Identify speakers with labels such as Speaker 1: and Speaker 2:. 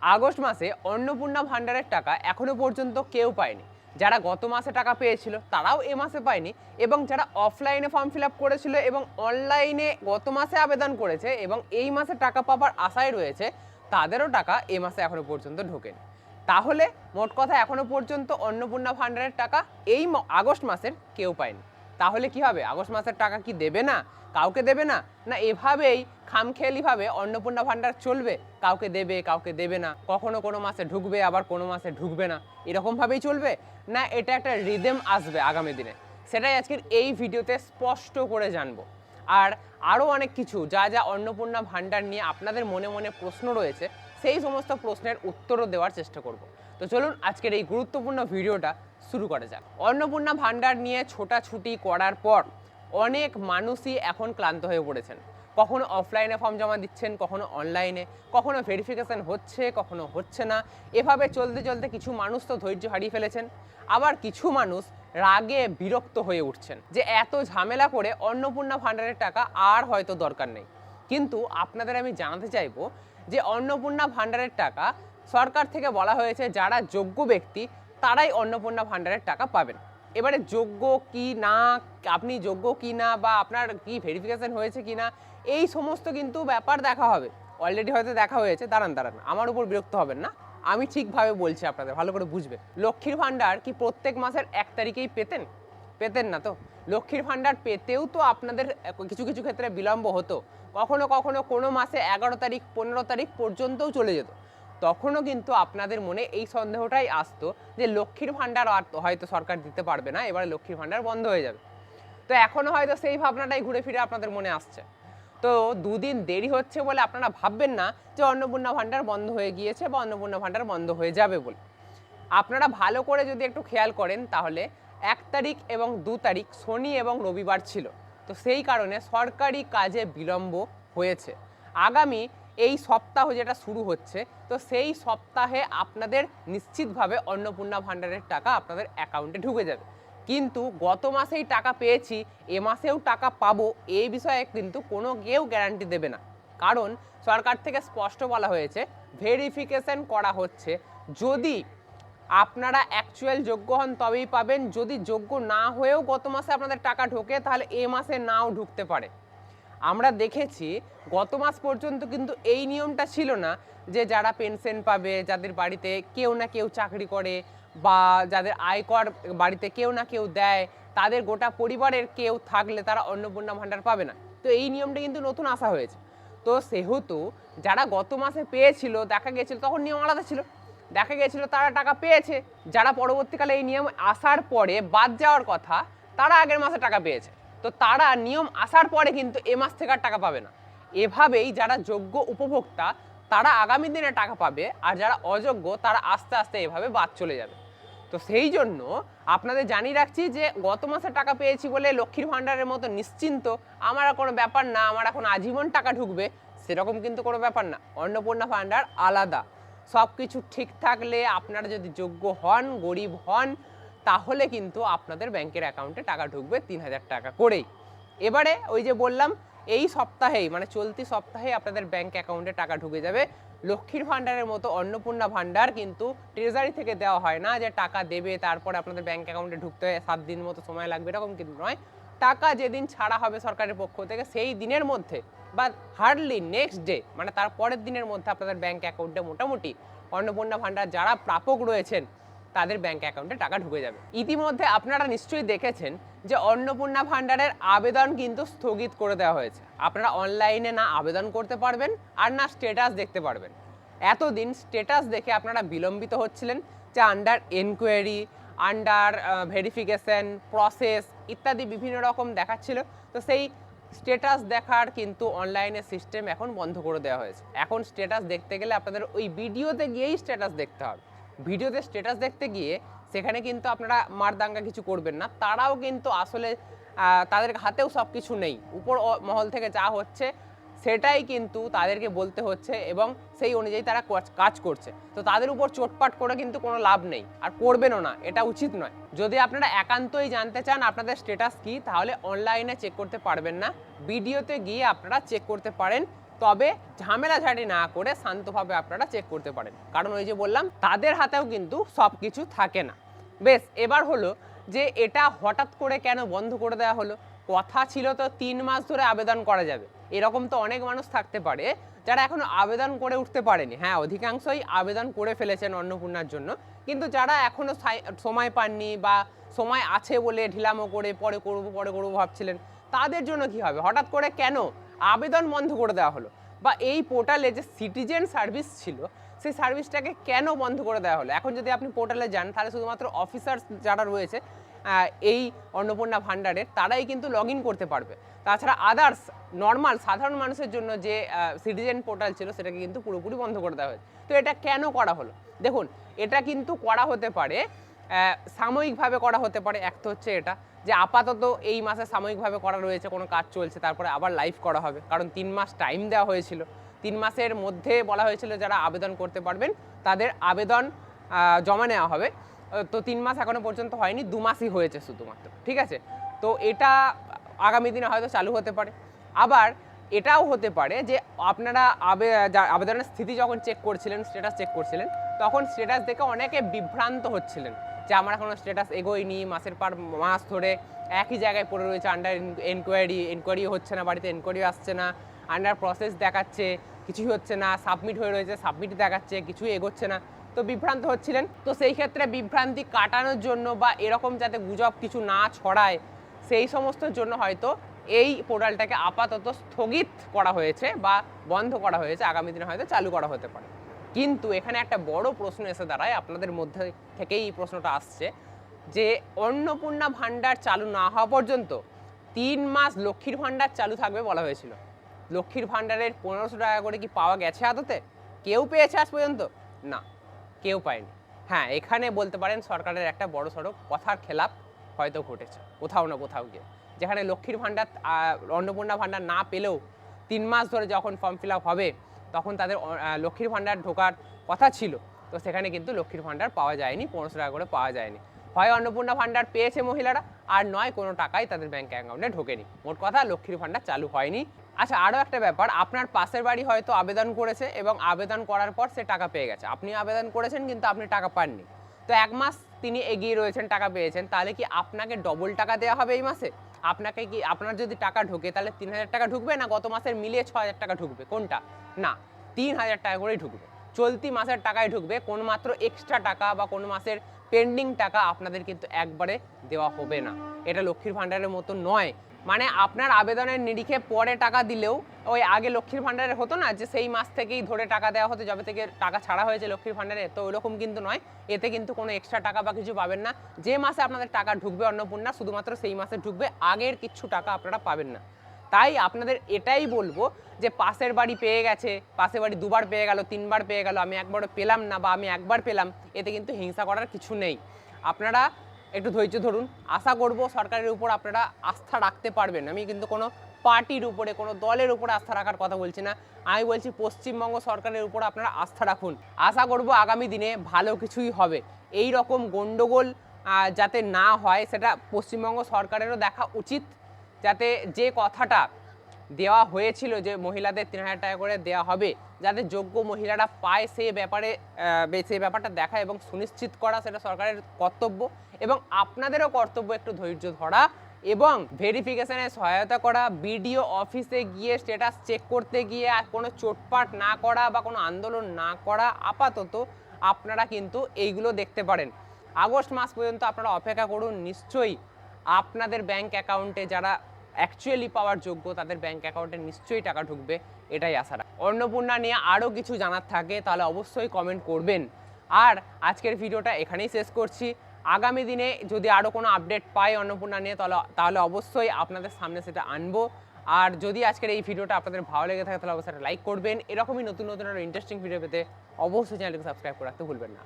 Speaker 1: August মাসে অন্নপূর্ণা ভান্ডারের টাকা এখনো পর্যন্ত কেউ পায়নি। যারা গত মাসে টাকা পেয়েছিল তারাও এ মাসে পায়নি, এবং যারা অফলাইনে ফর্ম ফিল আপ করেছিল এবং অনলাইনে গত মাসে আবেদন করেছে এবং এই মাসে টাকা পাবার আশায় রয়েছে, তাদেরও টাকা এ মাসে এখনো পর্যন্ত ঢোকেনি। তাহলে মোট কথা এখনো পর্যন্ত অন্নপূর্ণা ভান্ডারের টাকা এই আগস্ট মাসের কেউ পায়নি। তাহলে কি হবে? আগস্ট মাসের টাকা কি দেবে না? কাউকে দেবে না? না এভাবেই খামখেয়ালিভাবে অন্নপূর্ণা ভান্ডার চলবে? কাউকে দেবে, কাউকে দেবে না, কখনো কোনো মাসে ঢুকবে, আবার কোনো মাসে ঢুকবে না, এরকমভাবেই চলবে? না এটা একটা রিদেম আসবে আগামী দিনে? সেটাই আজকের এই ভিডিওতে স্পষ্ট করে জানবো। আর আরও অনেক কিছু যা যা অন্নপূর্ণা ভান্ডার নিয়ে আপনাদের মনে মনে প্রশ্ন রয়েছে, সেই সমস্ত প্রশ্নের উত্তরও দেওয়ার চেষ্টা করব। তো চলুন আজকের এই গুরুত্বপূর্ণ ভিডিওটা শুরু করা যাক। অন্নপূর্ণা ভান্ডার নিয়ে ছোটাছুটি করার পর অনেক মানুষই এখন ক্লান্ত হয়ে পড়েছেন। কখনো অফলাইনে ফর্ম জমা দিচ্ছেন, কখনো অনলাইনে, কখনো ভেরিফিকেশন হচ্ছে, কখনো হচ্ছে না। এভাবে চলতে চলতে কিছু মানুষ তো ধৈর্য হারিয়ে ফেলেছেন, আবার কিছু মানুষ রাগে বিরক্ত হয়ে উঠছেন যে এত ঝামেলা করে অন্নপূর্ণা ভান্ডারের টাকা আর হয়তো দরকার নেই। কিন্তু আপনাদের আমি জানাতে চাইবো যে অন্নপূর্ণা ভান্ডারের টাকা সরকার থেকে বলা হয়েছে যারা যোগ্য ব্যক্তি তারাই অন্নপূর্ণা ভান্ডারের টাকা পাবেন। এবারে যোগ্য কি না, আপনি যোগ্য কি না, বা আপনার কি ভেরিফিকেশন হয়েছে কি না, এই সমস্ত কিন্তু ব্যাপার দেখা হবে। অলরেডি হয়তো দেখা হয়েছে। দাঁড়ান দাঁড়ান, আমার উপর বিরক্ত হবেন না, আমি ঠিকভাবে বলছি, আপনাদের ভালো করে বুঝবে। লক্ষ্মীর ভান্ডার কি প্রত্যেক মাসের 1 তারিখেই পেতেন? পেতেন না তো। লক্ষ্মীর ভান্ডার পেতেও তো আপনাদের কিছু কিছু ক্ষেত্রে বিলম্ব হতো। কখনো কখনো কোনো মাসে 11 তারিখ 15 তারিখ পর্যন্তও চলে যেত। তখনও কিন্তু আপনাদের মনে এই সন্দেহটাই আসতো যে লক্ষ্মীর ভান্ডার আর হয়তো সরকার দিতে পারবে না, এবারে লক্ষ্মীর ভান্ডার বন্ধ হয়ে যাবে। তো এখনো হয়তো সেই ভাবনাটাই ঘুরে ফিরে আপনাদের মনে আসছে। তো দুদিন দেরি হচ্ছে বলে আপনারা ভাববেন না যে অন্নপূর্ণা ভান্ডার বন্ধ হয়ে গিয়েছে বা অন্নপূর্ণা ভান্ডার বন্ধ হয়ে যাবে বলে। আপনারা ভালো করে যদি একটু খেয়াল করেন তাহলে 1 তারিখ এবং 2 তারিখ শনি এবং রবিবার ছিল। তো সেই কারণে সরকারি কাজে বিলম্ব হয়েছে। আগামী এই সপ্তাহ যেটা শুরু হচ্ছে, তো সেই সপ্তাহে আপনাদের নিশ্চিতভাবে অন্নপূর্ণা ভান্ডারের টাকা আপনাদের অ্যাকাউন্টে ঢুকে যাবে। কিন্তু গত মাসেই টাকা পেয়েছি, এ মাসেও টাকা পাবো, এই বিষয়ে কিন্তু কোনো কেউ গ্যারান্টি দেবে না। কারণ সরকার থেকে স্পষ্ট বলা হয়েছে ভেরিফিকেশন করা হচ্ছে, যদি আপনারা অ্যাকচুয়াল যোগ্য হন তবেই পাবেন। যদি যোগ্য না হয়েও গত মাসে আপনাদের টাকা ঢোকে তাহলে এ মাসে নাও ঢুকতে পারে। আমরা দেখেছি গত মাস পর্যন্ত কিন্তু এই নিয়মটা ছিল না যে যারা পেনশন পাবে, যাদের বাড়িতে কেউ না কেউ চাকরি করে, বা যাদের আয়কর বাড়িতে কেউ না কেউ দেয়, তাদের গোটা পরিবারের কেউ থাকলে তারা অন্নপূর্ণা ভান্ডার পাবে না। তো এই নিয়মটা কিন্তু নতুন আসা হয়েছে। তো সেহেতু যারা গত মাসে পেয়েছিল, দেখা গিয়েছিল তখন নিয়ম আলাদা ছিল, দেখা গিয়েছিল তারা টাকা পেয়েছে। যারা পরবর্তীকালে এই নিয়ম আসার পরে বাদ যাওয়ার কথা, তারা আগের মাসে টাকা পেয়েছে। তো তারা নিয়ম আসার পরে কিন্তু এ মাস থেকে আর টাকা পাবে না। এভাবেই যারা যোগ্য উপভোক্তা তারা আগামী দিনে টাকা পাবে, আর যারা অযোগ্য তারা আস্তে আস্তে এভাবে বাদ চলে যাবে। তো সেই জন্য আপনাদের জানিয়ে রাখছি যে গত মাসে টাকা পেয়েছি বলে লক্ষ্মীর ভান্ডারের মতো নিশ্চিন্ত আমার কোনো ব্যাপার না, আমার এখন আজীবন টাকা ঢুকবে, সেরকম কিন্তু কোনো ব্যাপার না। অন্নপূর্ণা ভান্ডার আলাদা। সব কিছু ঠিক থাকলে, আপনারা যদি যোগ্য হন, গরিব হন, তাহলে কিন্তু আপনাদের ব্যাংকের অ্যাকাউন্টে টাকা ঢুকবে 3000 টাকা করেই। এবারে ওই যে বললাম, এই সপ্তাহেই মানে চলতি সপ্তাহে আপনাদের ব্যাংক অ্যাকাউন্টে টাকা ঢুকে যাবে। লক্ষ্মীর ভান্ডারের মতো অন্নপূর্ণা ভান্ডার কিন্তু ট্রেজারি থেকে দেওয়া হয় না যে টাকা দেবে তারপরে আপনাদের ব্যাংক অ্যাকাউন্টে ঢুকতে 7 দিন মতো সময় লাগবে, এরকম কিন্তু নয়। টাকা যেদিন ছাড়া হবে সরকারের পক্ষ থেকে সেই দিনের মধ্যে বা হার্ডলি নেক্সট ডে, মানে তার পরের দিনের মধ্যে আপনাদের ব্যাংক অ্যাকাউন্টে মোটামুটি অন্নপূর্ণা ভান্ডার যারা প্রাপক রয়েছেন তাদের ব্যাংক অ্যাকাউন্টে টাকা ঢুকে যাবে। ইতিমধ্যে আপনারা নিশ্চয়ই দেখেছেন যে অন্নপূর্ণা ভান্ডারের আবেদন কিন্তু স্থগিত করে দেওয়া হয়েছে। আপনারা অনলাইনে না আবেদন করতে পারবেন আর না স্ট্যাটাস দেখতে পারবেন। এতদিন স্ট্যাটাস দেখে আপনারা বিলম্বিত হচ্ছিলেন যে under enquiry, under verification process ইত্যাদি বিভিন্ন রকম দেখাচ্ছিল। তো সেই স্ট্যাটাস দেখার কিন্তু অনলাইনে সিস্টেম এখন বন্ধ করে দেওয়া হয়েছে। এখন স্ট্যাটাস দেখতে গেলে আপনাদের ওই ভিডিওতে গিয়েই স্ট্যাটাস দেখতে হবে। ভিডিওতে স্ট্যাটাস দেখতে গিয়ে সেখানে কিন্তু আপনারা মারদাঙ্গা কিছু করবেন না। তারাও কিন্তু আসলে তাদের হাতেও সব কিছু নেই, উপর মহল থেকে যা হচ্ছে সেটাই কিন্তু তাদেরকে বলতে হচ্ছে এবং সেই অনুযায়ী তারা কাজ করছে। তো তাদের উপর চোটপাট করে কিন্তু কোনো লাভ নেই, আর করবেনও না, এটা উচিত নয়। যদি আপনারা একান্তই জানতে চান আপনাদের স্ট্যাটাস কি, তাহলে অনলাইনে চেক করতে পারবেন না, ভিডিওতে গিয়ে আপনারা চেক করতে পারেন তবে ঝামেলাঝাটি না করে শান্তভাবে আপনারা চেক করতে পারেন, কারণ ওই যে বললাম তাদের হাতেও কিন্তু সব কিছু থাকে না। বেশ, এবার হলো যে এটা হঠাৎ করে কেন বন্ধ করে দেওয়া হলো? কথা ছিল তো 3 মাস ধরে আবেদন করা যাবে। এরকম তো অনেক মানুষ থাকতে পারে যারা এখনো আবেদন করে উঠতে পারেনি। হ্যাঁ, অধিকাংশই আবেদন করে ফেলেছেন অন্নপূর্ণার জন্য, কিন্তু যারা এখনো সময় পাননি বা সময় আছে বলে ঢিলামো করে পরে করবো ভাবছিলেন, তাদের জন্য কি হবে? হঠাৎ করে কেন আবেদন বন্ধ করে দেওয়া হলো? বা এই পোর্টালে যে সিটিজেন সার্ভিস ছিল, সেই সার্ভিসটাকে কেন বন্ধ করে দেওয়া হলো? এখন যদি আপনি পোর্টালে যান, তাহলে শুধুমাত্র অফিসার্স যারা রয়েছে এই অন্নপূর্ণা ভাণ্ডারের, তারাই কিন্তু লগ ইন করতে পারবে। তাছাড়া আদার্স নর্মাল সাধারণ মানুষের জন্য যে সিটিজেন পোর্টাল ছিল, সেটাকে কিন্তু পুরোপুরি বন্ধ করে দেওয়া হয়েছে। তো এটা কেন করা হলো? দেখুন, এটা কিন্তু করা হতে পারে সাময়িকভাবে করা হতে পারে। এক তো হচ্ছে এটা যে আপাতত এই মাসে সাময়িকভাবে করা রয়েছে, কোনো কাজ চলছে, তারপরে আবার লাইভ করা হবে, কারণ 3 মাস টাইম দেওয়া হয়েছিল। 3 মাসের মধ্যে বলা হয়েছিল যারা আবেদন করতে পারবেন তাদের আবেদন জমা নেওয়া হবে। তো 3 মাস এখনো পর্যন্ত হয়নি, 2 মাসই হয়েছে শুধুমাত্র, ঠিক আছে? তো এটা আগামী দিনে হয়তো চালু হতে পারে। আবার এটাও হতে পারে যে আপনারা আবেদনের স্থিতি যখন চেক করছিলেন, স্ট্যাটাস চেক করছিলেন, তখন স্ট্যাটাস দেখে অনেকে বিভ্রান্ত হচ্ছিলেন যে আমার এখনো স্ট্যাটাস এগোয়নি, মাসের পর মাস ধরে একই জায়গায় পড়ে রয়েছে, আন্ডার এনকোয়ারি হচ্ছে না, বাড়িতে এনকোয়ারি আসছে না, আন্ডার প্রসেস দেখাচ্ছে, কিছুই হচ্ছে না, সাবমিট হয়ে রয়েছে, সাবমিট দেখাচ্ছে, কিছুই এগোচ্ছে না। তো বিভ্রান্ত হচ্ছিলেন। তো সেই ক্ষেত্রে বিভ্রান্তি কাটানোর জন্য বা এরকম যাতে গুজব কিছু না ছড়ায়, সেই সমস্ত জন্য হয়তো এই পোর্টালটাকে আপাতত স্থগিত করা হয়েছে বা বন্ধ করা হয়েছে। আগামী দিনে হয়তো চালু করা হতে পারে। কিন্তু এখানে একটা বড় প্রশ্ন এসে দাঁড়ায়, আপনাদের মধ্যে থেকেই এই প্রশ্নটা আসছে যে অন্নপূর্ণা ভাণ্ডার চালু না হওয়া পর্যন্ত 3 মাস লক্ষ্মীর ভাণ্ডার চালু থাকবে বলা হয়েছিল। লক্ষ্মীর ভাণ্ডারের 1500 টাকা করে কি পাওয়া গেছে আদতে? কেউ পেয়েছে আজ পর্যন্ত? না, কেউ পায়নি। হ্যাঁ, এখানে বলতে পারেন সরকারের একটা বড় সড়ো কথার খেলাপ হয়তো ঘটেছে কোথাও না কোথাও গিয়ে, যেখানে লক্ষ্মীর ভাণ্ডার অন্নপূর্ণা ভাণ্ডার না পেলেও 3 মাস ধরে যখন ফর্ম ফিল আপ হবে, তখন তাদের লক্ষ্মীর ভাণ্ডার ঢোকার কথা ছিল। তো সেখানে কিন্তু লক্ষ্মীর ভাণ্ডার পাওয়া যায়নি, 1500 টাকা করে পাওয়া যায়নি। হয় অন্নপূর্ণা ভাণ্ডার পেয়েছে মহিলারা, আর নয় কোনো টাকাই তাদের ব্যাঙ্ক অ্যাকাউন্টে ঢোকেনি। মোট কথা লক্ষ্মীর ভাণ্ডার চালু হয়নি। আচ্ছা, আরও একটা ব্যাপার, আপনার পাশের বাড়ি হয়তো আবেদন করেছে এবং আবেদন করার পর সে টাকা পেয়ে গেছে। আপনি আবেদন করেছেন কিন্তু আপনি টাকা পাননি। তো 1 মাস তিনি এগিয়ে রয়েছেন, টাকা পেয়েছেন, তাহলে কি আপনাকে ডবল টাকা দেওয়া হবে এই মাসে? আপনাকে কি, আপনার যদি টাকা ঢোকে তাহলে 3000 টাকা ঢুকবে, না গত মাসের মিলিয়ে 6000 টাকা ঢুকবে? কোনটা? না, 3000 টাকা করেই ঢুকবে। চলতি মাসের টাকায় ঢুকবে। কোনো মাত্র এক্সট্রা টাকা বা কোনো মাসের পেন্ডিং টাকা আপনাদের কিন্তু একবারে দেওয়া হবে না। এটা লক্ষ্মীর ভাণ্ডারের মতো নয়। মানে আপনার আবেদনের নিরিখে পরে টাকা দিলেও, ওই আগে লক্ষ্মীর ভাণ্ডারে হতো না যে সেই মাস থেকেই ধরে টাকা দেওয়া হতো, যবে থেকে টাকা ছাড়া হয়েছে লক্ষ্মীর ভাণ্ডারে, তো ওইরকম কিন্তু নয়। এতে কিন্তু কোনো এক্সট্রা টাকা বা কিছু পাবেন না। যে মাসে আপনাদের টাকা ঢুকবে অন্নপূর্ণা, শুধুমাত্র সেই মাসে ঢুকবে, আগের কিছু টাকা আপনারা পাবেন না। তাই আপনাদের এটাই বলবো যে পাশের বাড়ি পেয়ে গেছে, পাশের বাড়ি 2 বার পেয়ে গেল, 3 বার পেয়ে গেল, আমি একবারও পেলাম না বা আমি একবার পেলাম, এতে কিন্তু হিংসা করার কিছু নেই। আপনারা একটু ধৈর্য ধরুন। আশা করব সরকারের উপর আপনারা আস্থা রাখতে পারবেন। আমি কিন্তু কোনো পার্টির উপরে, কোনো দলের উপরে আস্থা রাখার কথা বলছি না, আমি বলছি পশ্চিমবঙ্গ সরকারের উপর আপনারা আস্থা রাখুন। আশা করব আগামী দিনে ভালো কিছুই হবে। এই রকম গন্ডগোল যাতে না হয়, সেটা পশ্চিমবঙ্গ সরকারেরও দেখা উচিত, যাতে যে কথাটা দেওয়া হয়েছিল যে মহিলাদের 3000 টাকা করে দেওয়া হবে, যাতে যোগ্য মহিলারা পায়, সেই ব্যাপারটা দেখা এবং সুনিশ্চিত করা, সেটা সরকারের কর্তব্য। এবং আপনাদেরও কর্তব্য একটু ধৈর্য ধরা এবং ভেরিফিকেশনে সহায়তা করা, বিডিও অফিসে গিয়ে স্ট্যাটাস চেক করতে গিয়ে কোনো চোটপাট না করা বা কোনো আন্দোলন না করা। আপাতত আপনারা কিন্তু এইগুলো দেখতে পারেন। আগস্ট মাস পর্যন্ত আপনারা অপেক্ষা করুন। নিশ্চয়ই আপনাদের ব্যাংক অ্যাকাউন্টে, যারা অ্যাকচুয়ালি পাওয়ার যোগ্য, তাদের ব্যাংক অ্যাকাউন্টে নিশ্চয়ই টাকা ঢুকবে, এটাই আশা রাখি। অন্নপূর্ণা নিয়ে আরও কিছু জানার থাকে তাহলে অবশ্যই কমেন্ট করবেন। আর আজকের ভিডিওটা এখানেই শেষ করছি। আগামী দিনে যদি আরও কোনো আপডেট পাই অন্নপূর্ণা নিয়ে, তাহলে অবশ্যই আপনাদের সামনে সেটা আনবো। আর যদি আজকের এই ভিডিওটা আপনাদের ভালো লেগে থাকে তাহলে অবশ্যই লাইক করবেন। এরকমই নতুন নতুন আরও ইন্টারেস্টিং ভিডিও পেতে অবশ্যই চ্যানেলকে সাবস্ক্রাইব করে রাখতে ভুলবেন না।